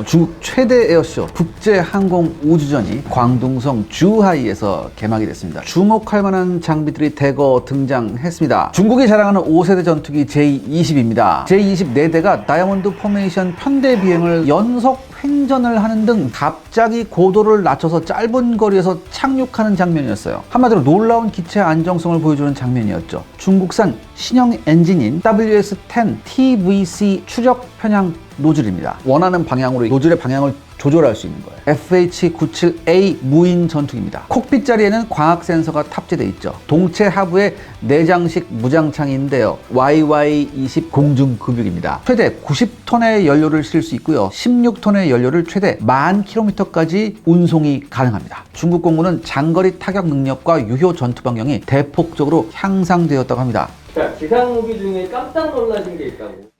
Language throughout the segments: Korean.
중국 최대 에어쇼 국제항공우주전이 광둥성 주하이에서 개막이 됐습니다. 주목할 만한 장비들이 대거 등장했습니다. 중국이 자랑하는 5세대 전투기 J-20입니다. J-20 4대가 다이아몬드 포메이션 편대 비행을 연속 횡전을 하는 등 갑자기 고도를 낮춰서 짧은 거리에서 착륙하는 장면이었어요. 한마디로 놀라운 기체 안정성을 보여주는 장면이었죠. 중국산 신형 엔진인 WS-10 TVC 추적 편향 노즐입니다. 원하는 방향으로 노즐의 방향을 조절할 수 있는 거예요. FH-97A 무인 전투기입니다. 콕핏 자리에는 광학 센서가 탑재되어 있죠. 동체 하부에 내장식 무장창인데요. YY-20 공중급육입니다. 최대 90톤의 연료를 실을 수 있고요. 16톤의 연료를 최대 10,000km까지 운송이 가능합니다. 중국 공군은 장거리 타격 능력과 유효 전투 방향이 대폭적으로 향상되었다고 합니다. 자, 기상무기 중에 깜짝 놀라신 게 있다고.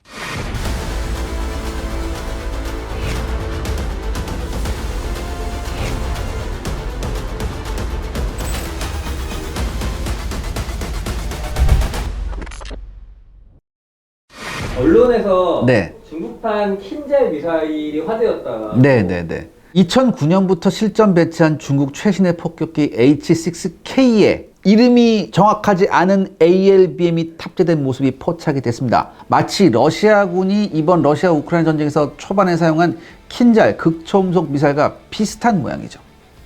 언론에서 네. 중국판 킨잘 미사일이 화제였다. 네네네. 2009년부터 실전 배치한 중국 최신의 폭격기 H-6K에 이름이 정확하지 않은 ALBM이 탑재된 모습이 포착이 됐습니다. 마치 러시아군이 이번 러시아 우크라이나 전쟁에서 초반에 사용한 킨잘 극초음속 미사일과 비슷한 모양이죠.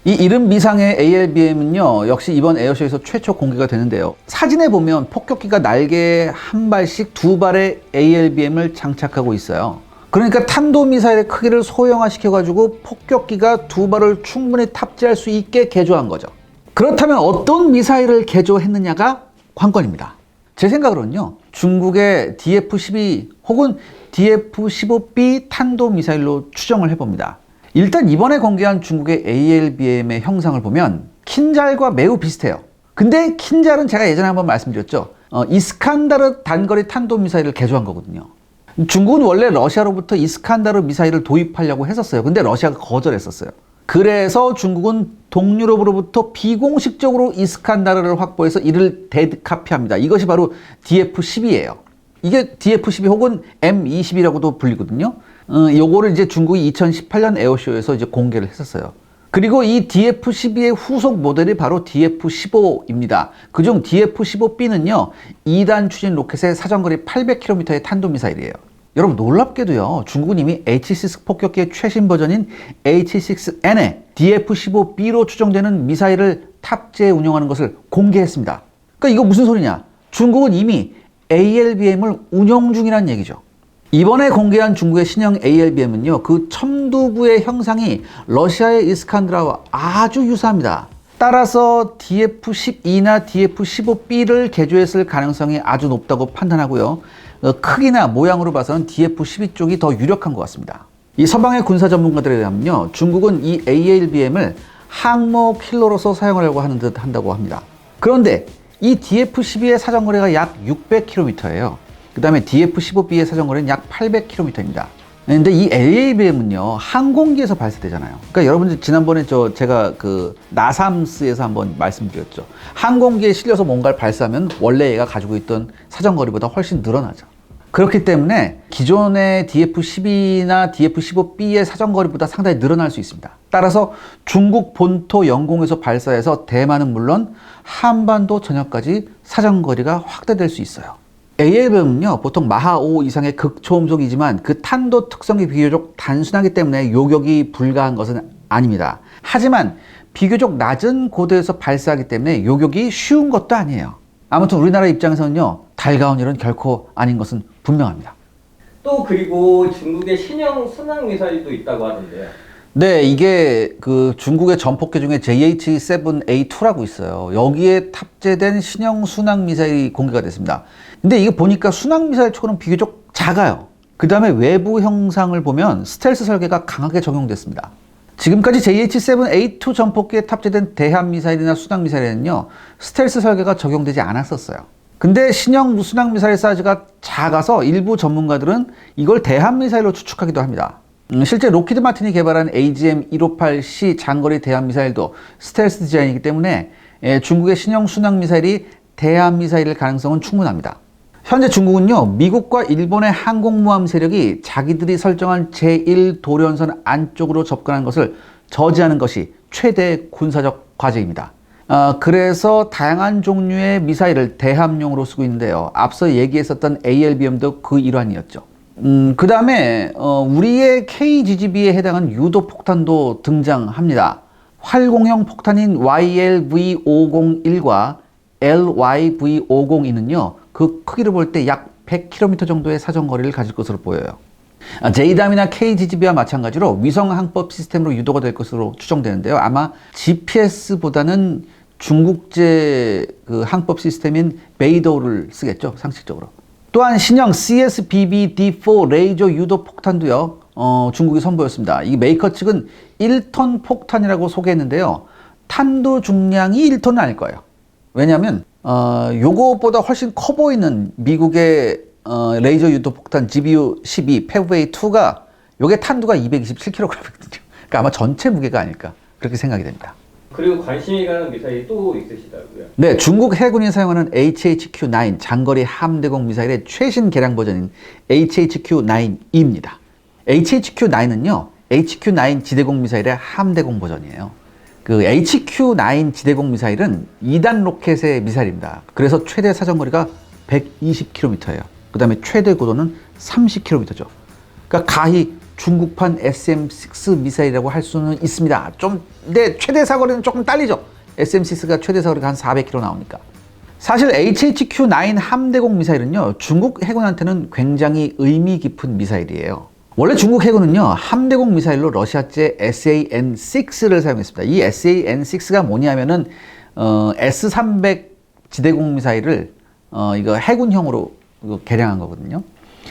이 이름 미상의 ALBM은요, 역시 이번 에어쇼에서 최초 공개가 되는데요. 사진에 보면 폭격기가 날개에 한 발씩 두 발의 ALBM을 장착하고 있어요. 그러니까 탄도미사일의 크기를 소형화시켜가지고 폭격기가 두 발을 충분히 탑재할 수 있게 개조한 거죠. 그렇다면 어떤 미사일을 개조했느냐가 관건입니다. 제 생각으로는요, 중국의 DF-12 혹은 DF-15B 탄도미사일로 추정을 해봅니다. 일단 이번에 공개한 중국의 ALBM의 형상을 보면 킨잘과 매우 비슷해요. 근데 킨잘은 제가 예전에 한번 말씀드렸죠. 이스칸다르 단거리 탄도미사일을 개조한 거거든요. 중국은 원래 러시아로부터 이스칸다르 미사일을 도입하려고 했었어요. 근데 러시아가 거절했었어요. 그래서 중국은 동유럽으로부터 비공식적으로 이스칸다르를 확보해서 이를 데드카피합니다. 이것이 바로 DF-12예요. 이게 DF-12 혹은 M-20이라고도 불리거든요. 요거를 이제 중국이 2018년 에어쇼에서 이제 공개를 했었어요. 그리고 이 DF-12의 후속 모델이 바로 DF-15입니다. 그중 DF-15B는요, 2단 추진 로켓의 사정거리 800km의 탄도미사일이에요. 여러분 놀랍게도요, 중국은 이미 H-6 폭격기의 최신 버전인 H-6N에 DF-15B로 추정되는 미사일을 탑재해 운영하는 것을 공개했습니다. 그러니까 이거 무슨 소리냐? 중국은 이미 ALBM을 운영 중이라는 얘기죠. 이번에 공개한 중국의 신형 ALBM은요, 그 첨두부의 형상이 러시아의 이스칸드라와 아주 유사합니다. 따라서 DF-12나 DF-15B를 개조했을 가능성이 아주 높다고 판단하고요. 크기나 모양으로 봐서는 DF-12 쪽이 더 유력한 것 같습니다. 이 서방의 군사 전문가들에 의하면요, 중국은 이 ALBM을 항모 킬러로서 사용하려고 하는 듯 한다고 합니다. 그런데 이 DF-12의 사정거리가 약 600km예요. 그 다음에 DF-15B의 사정거리는 약 800km입니다. 근데 이 ALBM은요, 항공기에서 발사되잖아요. 그러니까 여러분들 지난번에 제가 그 나삼스에서 한번 말씀드렸죠. 항공기에 실려서 뭔가를 발사하면 원래 얘가 가지고 있던 사정거리보다 훨씬 늘어나죠. 그렇기 때문에 기존의 DF-12나 DF-15B의 사정거리보다 상당히 늘어날 수 있습니다. 따라서 중국 본토 영공에서 발사해서 대만은 물론 한반도 전역까지 사정거리가 확대될 수 있어요. ALBM은요, 보통 마하 5 이상의 극초음속이지만 그 탄도 특성이 비교적 단순하기 때문에 요격이 불가한 것은 아닙니다. 하지만 비교적 낮은 고도에서 발사하기 때문에 요격이 쉬운 것도 아니에요. 아무튼 우리나라 입장에서는요, 달가운 일은 결코 아닌 것은 분명합니다. 또 그리고 중국의 신형 순항 미사일이 또 있다고 하던데요. 네, 이게 그 중국의 전폭기 중에 JH-7A2라고 있어요. 여기에 탑재된 신형 순항 미사일이 공개가 됐습니다. 근데 이게 보니까 순항 미사일 치고는 비교적 작아요. 그 다음에 외부 형상을 보면 스텔스 설계가 강하게 적용됐습니다. 지금까지 JH-7A2 전폭기에 탑재된 대함 미사일이나 순항 미사일에는요, 스텔스 설계가 적용되지 않았었어요. 근데 신형 순항 미사일 사이즈가 작아서 일부 전문가들은 이걸 대함 미사일로 추측하기도 합니다. 실제 로키드 마틴이 개발한 AGM-158C 장거리 대함 미사일도 스텔스 디자인이기 때문에 중국의 신형 순항 미사일이 대함 미사일일 가능성은 충분합니다. 현재 중국은요, 미국과 일본의 항공모함 세력이 자기들이 설정한 제1도련선 안쪽으로 접근하는 것을 저지하는 것이 최대 군사적 과제입니다. 그래서 다양한 종류의 미사일을 대함용으로 쓰고 있는데요. 앞서 얘기했었던 ALBM도 그 일환이었죠. 그 다음에 우리의 KGGB에 해당하는 유도폭탄도 등장합니다. 활공형 폭탄인 YLV-501과 LYV-502는요, 그 크기를 볼 때 약 100km 정도의 사정거리를 가질 것으로 보여요. JDAM이나 KGGB와 마찬가지로 위성 항법 시스템으로 유도가 될 것으로 추정되는데요. 아마 GPS보다는 중국제 그 항법 시스템인 베이도를 쓰겠죠, 상식적으로. 또한 신형 CSBB-D4 레이저 유도 폭탄도요, 중국이 선보였습니다. 이 메이커 측은 1톤 폭탄이라고 소개했는데요. 탄도 중량이 1톤은 아닐 거예요. 왜냐하면 요거보다 훨씬 커 보이는 미국의 레이저 유도 폭탄 GBU-12 패브웨이2가 요게 탄두가 227kg이거든요. 그러니까 아마 전체 무게가 아닐까 그렇게 생각이 됩니다. 그리고 관심이 가는 미사일이 또 있으시다고요? 네, 중국 해군이 사용하는 HHQ-9 장거리 함대공 미사일의 최신 개량 버전인 HHQ-9E입니다. HHQ-9은요, HQ-9 지대공 미사일의 함대공 버전이에요. 그 HQ-9 지대공 미사일은 2단 로켓의 미사일입니다. 그래서 최대 사정거리가 120km예요. 그 다음에 최대 고도는 30km죠. 그러니까 가히 중국판 SM-6 미사일이라고 할 수는 있습니다. 근데 최대 사거리는 조금 딸리죠. SM-6가 최대 사거리가 한 400km 나오니까. 사실 HHQ-9 함대공 미사일은요, 중국 해군한테는 굉장히 의미 깊은 미사일이에요. 원래 중국 해군은요, 함대공 미사일로 러시아제 SAN-6를 사용했습니다. 이 SAN-6가 뭐냐면은 S-300 지대공 미사일을 이거 해군형으로 개량한 거거든요.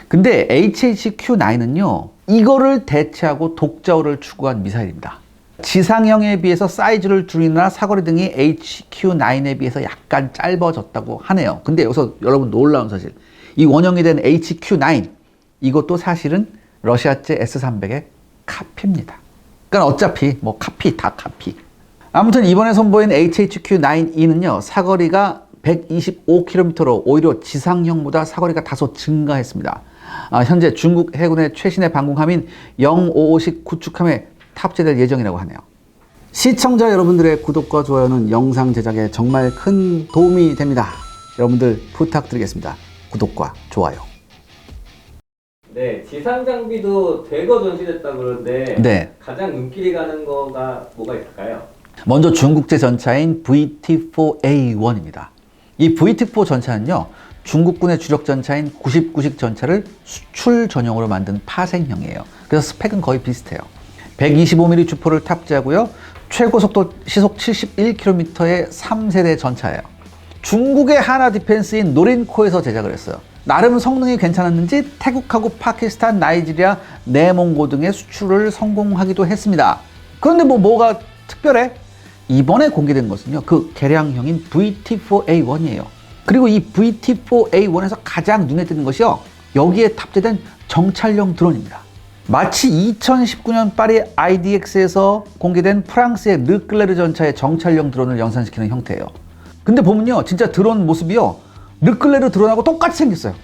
근데 HHQ-9은요, 이거를 대체하고 독자호를 추구한 미사일입니다. 지상형에 비해서 사이즈를 줄이느라 사거리 등이 HQ-9에 비해서 약간 짧아졌다고 하네요. 근데 여기서 여러분 놀라운 사실, 이 원형이 된 HQ-9 이것도 사실은 러시아제 S-300의 카피입니다. 그러니까 어차피 뭐 카피 다 카피. 아무튼 이번에 선보인 HHQ-9E는요, 사거리가 125km로 오히려 지상형보다 사거리가 다소 증가했습니다. 현재 중국 해군의 최신의 방공함인 055식 구축함에 탑재될 예정이라고 하네요. 시청자 여러분들의 구독과 좋아요는 영상 제작에 정말 큰 도움이 됩니다. 여러분들 부탁드리겠습니다. 구독과 좋아요. 네, 지상 장비도 대거 전시됐다고 그러는데 네. 가장 눈길이 가는 거가 뭐가 있을까요? 먼저 중국제 전차인 VT-4A1입니다. 이 VT-4 전차는요, 중국군의 주력 전차인 99식 전차를 수출 전용으로 만든 파생형이에요. 그래서 스펙은 거의 비슷해요. 125mm 주포를 탑재하고요, 최고 속도 시속 71km의 3세대 전차예요. 중국의 하나 디펜스인 노린코에서 제작을 했어요. 나름 성능이 괜찮았는지 태국하고 파키스탄, 나이지리아, 내몽고 등의 수출을 성공하기도 했습니다. 그런데 뭐가 특별해? 이번에 공개된 것은요, 그 개량형인 VT-4A1이에요. 그리고 이 VT-4A1에서 가장 눈에 띄는 것이요, 여기에 탑재된 정찰용 드론입니다. 마치 2019년 파리 IDX에서 공개된 프랑스의 르클레르 전차의 정찰용 드론을 연상시키는 형태예요. 근데 보면요, 진짜 드론 모습이요, 르클레르 드론하고 똑같이 생겼어요.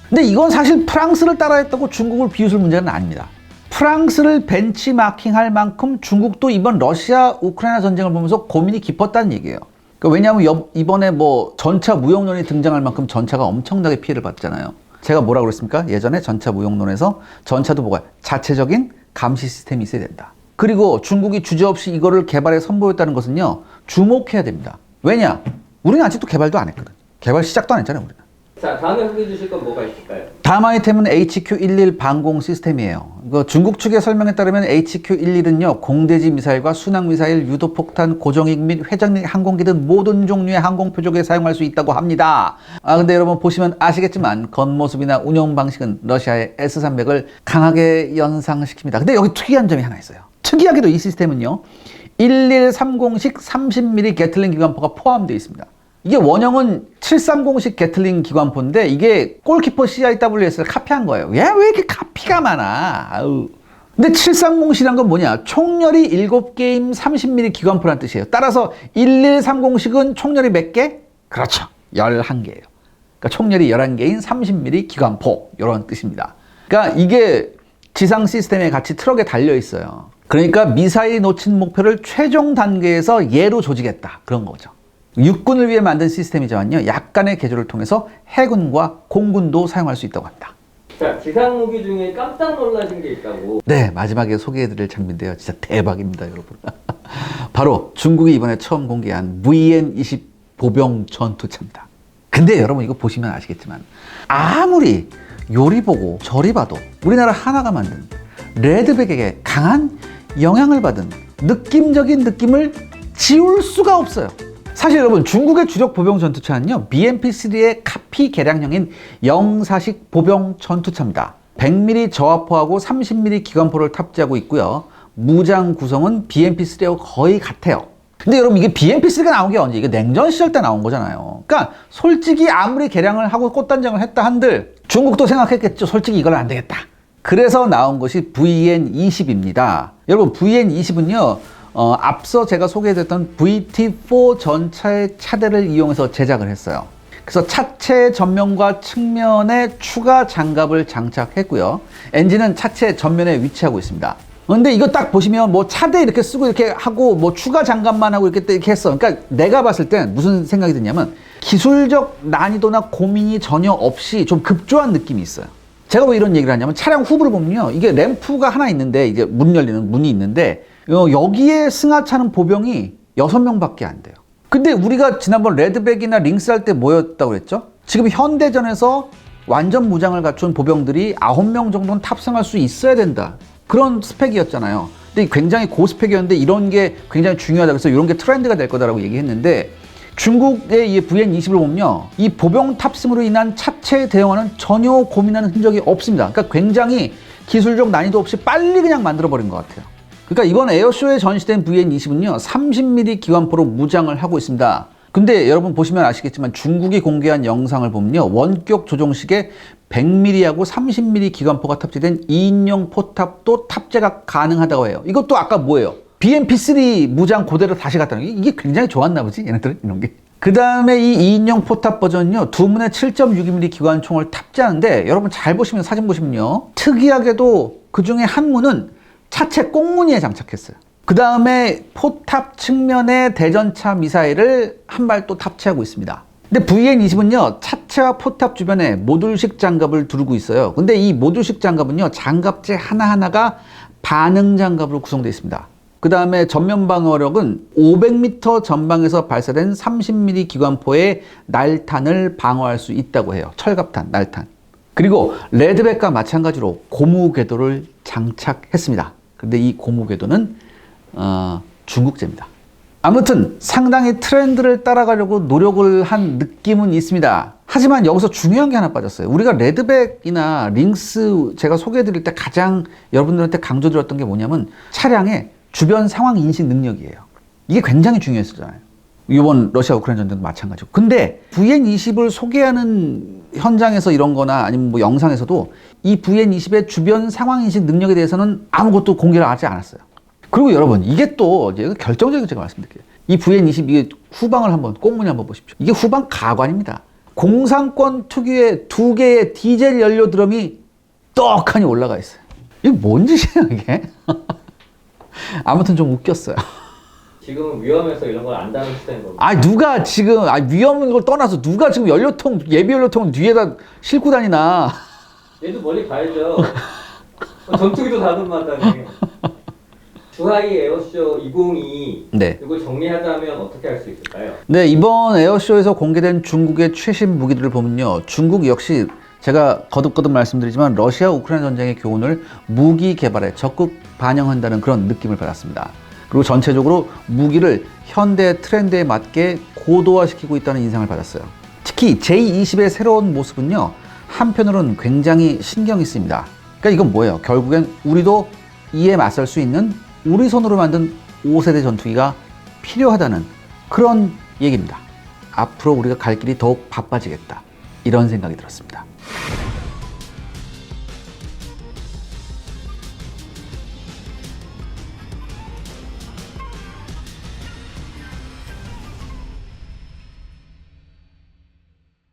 근데 이건 사실 프랑스를 따라했다고 중국을 비웃을 문제는 아닙니다. 프랑스를 벤치마킹할 만큼 중국도 이번 러시아 우크라이나 전쟁을 보면서 고민이 깊었다는 얘기예요. 그러니까 왜냐하면 이번에 전차 무용론이 등장할 만큼 전차가 엄청나게 피해를 봤잖아요. 제가 뭐라고 그랬습니까? 예전에 전차 무용론에서 전차도 자체적인 감시 시스템이 있어야 된다. 그리고 중국이 주저없이 이거를 개발해 선보였다는 것은요, 주목해야 됩니다. 왜냐? 우리는 아직도 개발도 안 했거든. 개발 시작도 안 했잖아요, 우리는. 자, 다음에 소개해 주실 건 뭐가 있을까요? 다음 아이템은 HQ-11 방공 시스템이에요. 중국 측의 설명에 따르면 HQ-11은요, 공대지 미사일과 순항 미사일, 유도폭탄, 고정익 및 회전익 항공기 등 모든 종류의 항공 표적에 사용할 수 있다고 합니다. 근데 여러분 보시면 아시겠지만 겉모습이나 운영 방식은 러시아의 S-300을 강하게 연상시킵니다. 근데 여기 특이한 점이 하나 있어요. 특이하게도 이 시스템은요, 1130식 30mm 게틀링 기관포가 포함되어 있습니다. 이게 원형은 730식 게틀링 기관포인데 이게 골키퍼 CIWS를 카피한 거예요. 왜 이렇게 카피가 많아? 아우. 근데 730식이란 건 뭐냐? 총열이 7개임 30mm 기관포란 뜻이에요. 따라서 1130식은 총열이 몇 개? 그렇죠. 11개예요. 그러니까 총열이 11개인 30mm 기관포 이런 뜻입니다. 그러니까 이게 지상 시스템에 같이 트럭에 달려 있어요. 그러니까 미사일이 놓친 목표를 최종 단계에서 예로 조지겠다 그런 거죠. 육군을 위해 만든 시스템이지만요, 약간의 개조를 통해서 해군과 공군도 사용할 수 있다고 합니다. 자, 지상 무기 중에 깜짝 놀라신 게 있다고. 네, 마지막에 소개해드릴 장비인데요. 진짜 대박입니다, 여러분. 바로 중국이 이번에 처음 공개한 VN-20 보병 전투차입니다. 근데 여러분 이거 보시면 아시겠지만 아무리 요리 보고 저리 봐도 우리나라 하나가 만든 레드백에게 강한 영향을 받은 느낌적인 느낌을 지울 수가 없어요. 사실 여러분 중국의 주력 보병 전투차는요, BMP-3의 카피 개량형인 영사식 보병 전투차입니다. 100mm 저하포하고 30mm 기관포를 탑재하고 있고요. 무장 구성은 BMP-3하고 거의 같아요. 근데 여러분 이게 BMP-3가 나온 게 언제? 이게 냉전 시절 때 나온 거잖아요. 그러니까 솔직히 아무리 개량을 하고 꽃단장을 했다 한들 중국도 생각했겠죠. 솔직히 이건 안 되겠다. 그래서 나온 것이 VN-20입니다. 여러분 VN-20은요, 앞서 제가 소개해드렸던 VT4 전차의 차대를 이용해서 제작을 했어요. 그래서 차체 전면과 측면에 추가 장갑을 장착했고요. 엔진은 차체 전면에 위치하고 있습니다. 근데 이거 딱 보시면 뭐 차대 이렇게 쓰고 이렇게 하고 뭐 추가 장갑만 하고 이렇게 했어. 그러니까 내가 봤을 땐 무슨 생각이 드냐면 기술적 난이도나 고민이 전혀 없이 좀 급조한 느낌이 있어요. 제가 왜 이런 얘기를 하냐면 차량 후보를 보면요, 이게 램프가 하나 있는데 이게 문 열리는 문이 있는데 여기에 승하차는 보병이 6명밖에 안 돼요. 근데 우리가 지난번 레드백이나 링스 할 때 뭐였다고 그랬죠? 지금 현대전에서 완전 무장을 갖춘 보병들이 9명 정도는 탑승할 수 있어야 된다. 그런 스펙이었잖아요. 근데 굉장히 고스펙이었는데 이런 게 굉장히 중요하다. 그래서 이런 게 트렌드가 될 거다라고 얘기했는데 중국의 이 VN-20을 보면요, 이 보병 탑승으로 인한 차체 대응하는 전혀 고민하는 흔적이 없습니다. 그러니까 굉장히 기술적 난이도 없이 빨리 그냥 만들어버린 것 같아요. 그러니까 이번 에어쇼에 전시된 VN-20은요, 30mm 기관포로 무장을 하고 있습니다. 근데 여러분 보시면 아시겠지만 중국이 공개한 영상을 보면요, 원격 조종식에 100mm하고 30mm 기관포가 탑재된 2인용 포탑도 탑재가 가능하다고 해요. 이것도 아까 뭐예요? BMP-3 무장 그대로 다시 갔다는 게 이게 굉장히 좋았나 보지, 얘네들은 이런 게. 그 다음에 이 2인용 포탑 버전은요, 두 문에 7.62mm 기관총을 탑재하는데 여러분 잘 보시면, 사진 보시면요, 특이하게도 그 중에 한 문은 차체 꽁무니에 장착했어요. 그 다음에 포탑 측면에 대전차 미사일을 한 발 또 탑재하고 있습니다. 근데 VN-20은요, 차체와 포탑 주변에 모듈식 장갑을 두르고 있어요. 근데 이 모듈식 장갑은요, 장갑재 하나하나가 반응 장갑으로 구성되어 있습니다. 그 다음에 전면 방어력은 500m 전방에서 발사된 30mm 기관포의 날탄을 방어할 수 있다고 해요. 철갑탄, 날탄. 그리고 레드백과 마찬가지로 고무 궤도를 장착했습니다. 근데 이 고무 궤도는 중국제입니다. 아무튼 상당히 트렌드를 따라가려고 노력을 한 느낌은 있습니다. 하지만 여기서 중요한 게 하나 빠졌어요. 우리가 레드백이나 링스 제가 소개해드릴 때 가장 여러분들한테 강조드렸던 게 뭐냐면 차량의 주변 상황 인식 능력이에요. 이게 굉장히 중요했었잖아요. 이번 러시아 우크라이나 전쟁도 마찬가지고. 근데 VN-20을 소개하는 현장에서 이런 거나 아니면 뭐 영상에서도 이 VN-20의 주변 상황 인식 능력에 대해서는 아무것도 공개를 하지 않았어요. 그리고 여러분, 이게 또 결정적인, 제가 말씀드릴게요. 이 VN-20 이게 후방을 한번, 꽁무니 한번 보십시오. 이게 후방 가관입니다. 공산권 특유의 2개의 디젤 연료 드럼이 떡하니 올라가 있어요. 이게 뭔 짓이에요, 이게? 아무튼 좀 웃겼어요. 지금은 위험해서 이런 걸 안 다루시다는 겁니다. 아, 누가 지금, 위험한 걸 떠나서 누가 지금 연료통, 예비 연료통 뒤에다 싣고 다니나. 얘도 멀리 가야죠. 전투기도 다듬마다니. 주하이 에어쇼 2022, 네. 이걸 정리하자면 어떻게 할 수 있을까요? 네, 이번 에어쇼에서 공개된 중국의 최신 무기들을 보면요, 중국 역시 제가 거듭거듭 말씀드리지만 러시아 우크라이나 전쟁의 교훈을 무기 개발에 적극 반영한다는 그런 느낌을 받았습니다. 그리고 전체적으로 무기를 현대 트렌드에 맞게 고도화시키고 있다는 인상을 받았어요. 특히 J-20의 새로운 모습은요, 한편으로는 굉장히 신경이 쓰입니다. 그러니까 이건 뭐예요? 결국엔 우리도 이에 맞설 수 있는 우리 손으로 만든 5세대 전투기가 필요하다는 그런 얘기입니다. 앞으로 우리가 갈 길이 더욱 바빠지겠다, 이런 생각이 들었습니다.